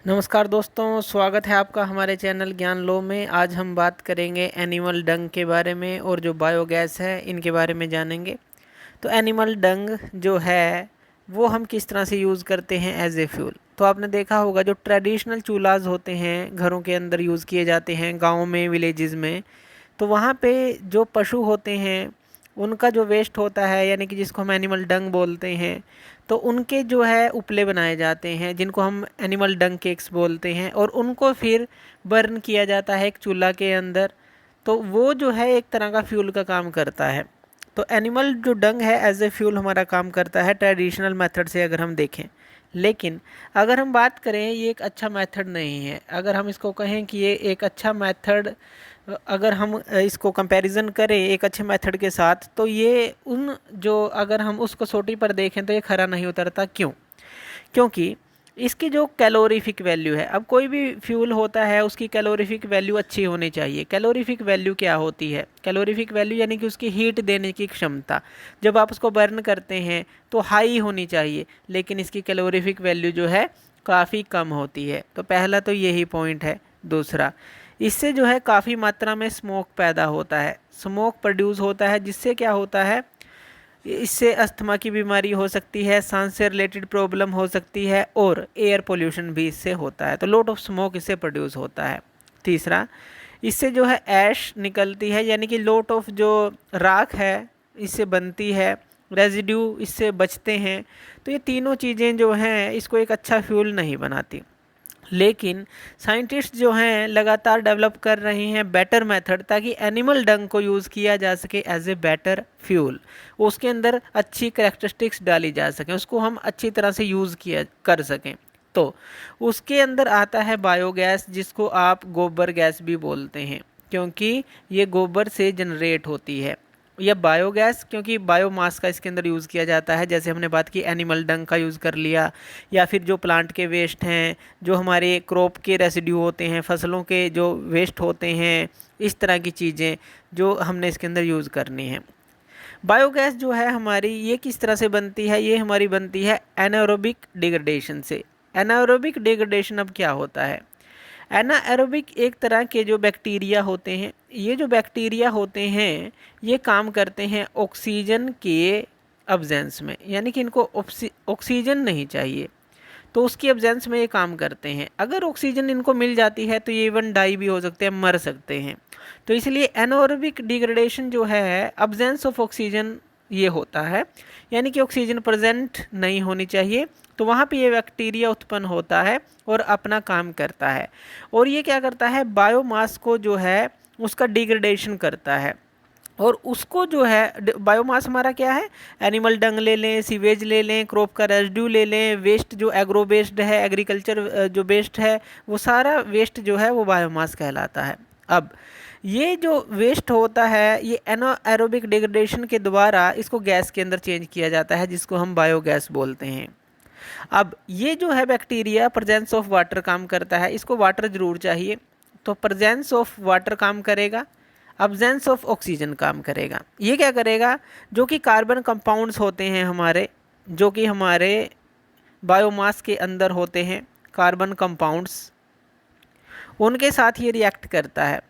नमस्कार दोस्तों, स्वागत है आपका हमारे चैनल ज्ञान लो में। आज हम बात करेंगे एनिमल डंग के बारे में और जो बायोगैस है इनके बारे में जानेंगे। तो एनिमल डंग जो है वो हम किस तरह से यूज़ करते हैं एज ए फ्यूल। तो आपने देखा होगा जो ट्रेडिशनल चूल्हाज होते हैं घरों के अंदर यूज़ किए जाते हैं गाँव में, विलेजेस में। तो वहाँ पे जो पशु होते हैं उनका जो वेस्ट होता है, यानी कि जिसको हम एनिमल डंग बोलते हैं, तो उनके जो है उपले बनाए जाते हैं जिनको हम एनिमल डंग केक्स बोलते हैं, और उनको फिर बर्न किया जाता है एक चूल्हा के अंदर। तो वो जो है एक तरह का फ्यूल का काम करता है। तो एनिमल जो डंग है एज ए फ्यूल हमारा काम करता है ट्रेडिशनल मेथड से अगर हम देखें। लेकिन अगर हम बात करें ये एक अच्छा मेथड नहीं है। अगर हम इसको कहें कि ये एक अच्छा मेथड, अगर हम इसको कंपैरिजन करें एक अच्छे मेथड के साथ, तो ये उन जो अगर हम उसको सोटी पर देखें तो ये खरा नहीं उतरता। क्यों? क्योंकि इसकी जो कैलोरीफिक वैल्यू है, अब कोई भी फ्यूल होता है उसकी कैलोरीफिक वैल्यू अच्छी होनी चाहिए। कैलोरीफिक वैल्यू क्या होती है? कैलोरीफिक वैल्यू यानी कि उसकी हीट देने की क्षमता। जब आप उसको बर्न करते हैं तो हाई होनी चाहिए, लेकिन इसकी कैलोरीफिक वैल्यू जो है काफ़ी कम होती है। तो पहला तो यही पॉइंट है। दूसरा, इससे जो है काफ़ी मात्रा में स्मोक पैदा होता है, स्मोक प्रोड्यूस होता है, जिससे क्या होता है, इससे अस्थमा की बीमारी हो सकती है, सांस से रिलेटेड प्रॉब्लम हो सकती है, और एयर पोल्यूशन भी इससे होता है। तो लॉट ऑफ स्मोक इससे प्रोड्यूस होता है। तीसरा, इससे जो है ऐश निकलती है, यानी कि लॉट ऑफ जो राख है इससे बनती है, रेजिड्यू इससे बचते हैं। तो ये तीनों चीज़ें जो हैं इसको एक अच्छा फ्यूल नहीं बनाती। लेकिन साइंटिस्ट जो हैं लगातार डेवलप कर रहे हैं बेटर मेथड, ताकि एनिमल डंग को यूज़ किया जा सके एज ए बेटर फ्यूल। उसके अंदर अच्छी करेक्टरिस्टिक्स डाली जा सकें, उसको हम अच्छी तरह से यूज़ किया कर सकें। तो उसके अंदर आता है बायोगैस, जिसको आप गोबर गैस भी बोलते हैं, क्योंकि ये गोबर से जनरेट होती है। या बायोगैस, क्योंकि बायोमास का इसके अंदर यूज़ किया जाता है। जैसे हमने बात की एनिमल डंग का यूज़ कर लिया, या फिर जो प्लांट के वेस्ट हैं, जो हमारे क्रॉप के रेसिड्यू होते हैं, फसलों के जो वेस्ट होते हैं, इस तरह की चीज़ें जो हमने इसके अंदर यूज़ करनी है। बायोगैस जो है हमारी, ये किस तरह से बनती है? ये हमारी बनती है एनारोबिक डिग्रेडेशन से। एनारोबिक डिग्रेडेशन अब क्या होता है? एनाएरोबिक एक तरह के जो बैक्टीरिया होते हैं, ये जो बैक्टीरिया होते हैं ये काम करते हैं ऑक्सीजन के अब्जेंस में, यानी कि इनको ऑक्सीजन नहीं चाहिए, तो उसकी एब्जेंस में ये काम करते हैं। अगर ऑक्सीजन इनको मिल जाती है तो ये इवन डाई भी हो सकते हैं, मर सकते हैं। तो इसलिए एनारोबिक डिग्रेडेशन जो है एब्जेंस ऑफ ऑक्सीजन ये होता है, यानी कि ऑक्सीजन प्रेजेंट नहीं होनी चाहिए। तो वहाँ पे ये बैक्टीरिया उत्पन्न होता है और अपना काम करता है। और ये क्या करता है? बायोमास को जो है उसका डिग्रेडेशन करता है। और उसको जो है बायोमास हमारा क्या है? एनिमल डंग ले लें, सीवेज ले लें, क्रॉप का रेजिड्यू ले लें, वेस्ट जो एग्रो बेस्ड है, एग्रीकल्चर जो बेस्ड है, वो सारा वेस्ट जो है वो बायोमास कहलाता है। अब ये जो वेस्ट होता है ये एनाएरोबिक डिग्रेडेशन के द्वारा इसको गैस के अंदर चेंज किया जाता है, जिसको हम बायोगैस बोलते हैं। अब ये जो है बैक्टीरिया प्रेजेंस ऑफ वाटर काम करता है, इसको वाटर ज़रूर चाहिए, तो प्रेजेंस ऑफ वाटर काम करेगा, अब्जेंस ऑफ ऑक्सीजन काम करेगा। ये क्या करेगा? जो कि कार्बन कंपाउंड्स होते हैं हमारे, जो कि हमारे बायोमास के अंदर होते हैं कार्बन कंपाउंड्स, उनके साथ ये रिएक्ट करता है।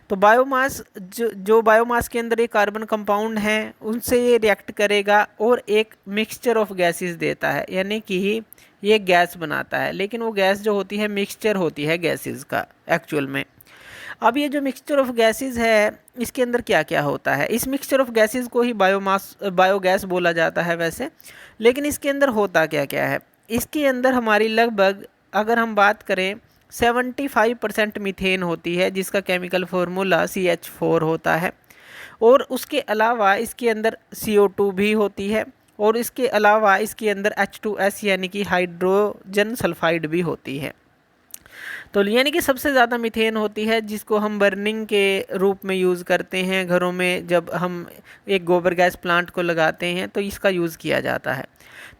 तो बायोमास जो बायोमास के अंदर ये कार्बन कंपाउंड हैं उनसे ये रिएक्ट करेगा और एक मिक्सचर ऑफ गैसेस देता है, यानी कि ये गैस बनाता है। लेकिन वो गैस जो होती है मिक्सचर होती है गैसेस का एक्चुअल में। अब ये जो मिक्सचर ऑफ गैसेस है इसके अंदर क्या क्या होता है? इस मिक्सचर ऑफ गैसेस को ही बायोगैस बोला जाता है वैसे। लेकिन इसके अंदर होता क्या क्या है? इसके अंदर हमारी लगभग, अगर हम बात करें, 75% मीथेन होती है, जिसका केमिकल फार्मूला CH4 होता है। और उसके अलावा इसके अंदर CO2 भी होती है, और इसके अलावा इसके अंदर H2S यानी कि हाइड्रोजन सल्फाइड भी होती है। तो यानी कि सबसे ज़्यादा मीथेन होती है, जिसको हम बर्निंग के रूप में यूज़ करते हैं घरों में। जब हम एक गोबर गैस प्लांट को लगाते हैं तो इसका यूज़ किया जाता है।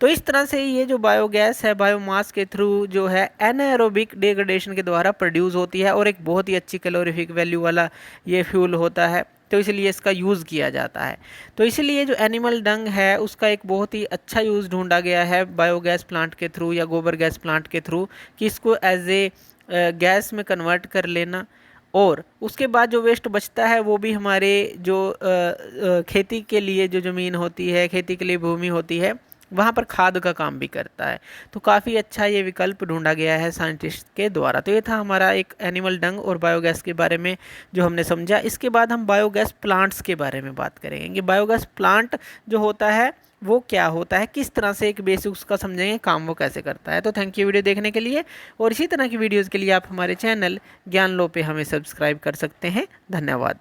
तो इस तरह से ये जो बायोगैस है बायोमास के थ्रू जो है एनाएरोबिक डिग्रेडेशन के द्वारा प्रोड्यूस होती है, और एक बहुत ही अच्छी कैलोरीफिक वैल्यू वाला ये फ्यूल होता है। तो इसलिए इसका यूज़ किया जाता है। तो इसलिए जो एनिमल डंग है उसका एक बहुत ही अच्छा यूज़ ढूंढा गया है बायोगैस प्लांट के थ्रू या गोबर गैस प्लांट के थ्रू, कि इसको एज ए गैस में कन्वर्ट कर लेना, और उसके बाद जो वेस्ट बचता है वो भी हमारे जो खेती के लिए जो ज़मीन होती है, खेती के लिए भूमि होती है, वहाँ पर खाद का काम भी करता है। तो काफ़ी अच्छा ये विकल्प ढूंढा गया है साइंटिस्ट के द्वारा। तो ये था हमारा एक एनिमल डंग और बायोगैस के बारे में जो हमने समझा। इसके बाद हम बायोगैस प्लांट्स के बारे में बात करेंगे। बायोगैस प्लांट जो होता है वो क्या होता है, किस तरह से एक बेसिक उसका समझेंगे, काम वो कैसे करता है। तो थैंक यू वीडियो देखने के लिए, और इसी तरह की वीडियोज़ के लिए आप हमारे चैनल ज्ञान लो पे हमें सब्सक्राइब कर सकते हैं। धन्यवाद।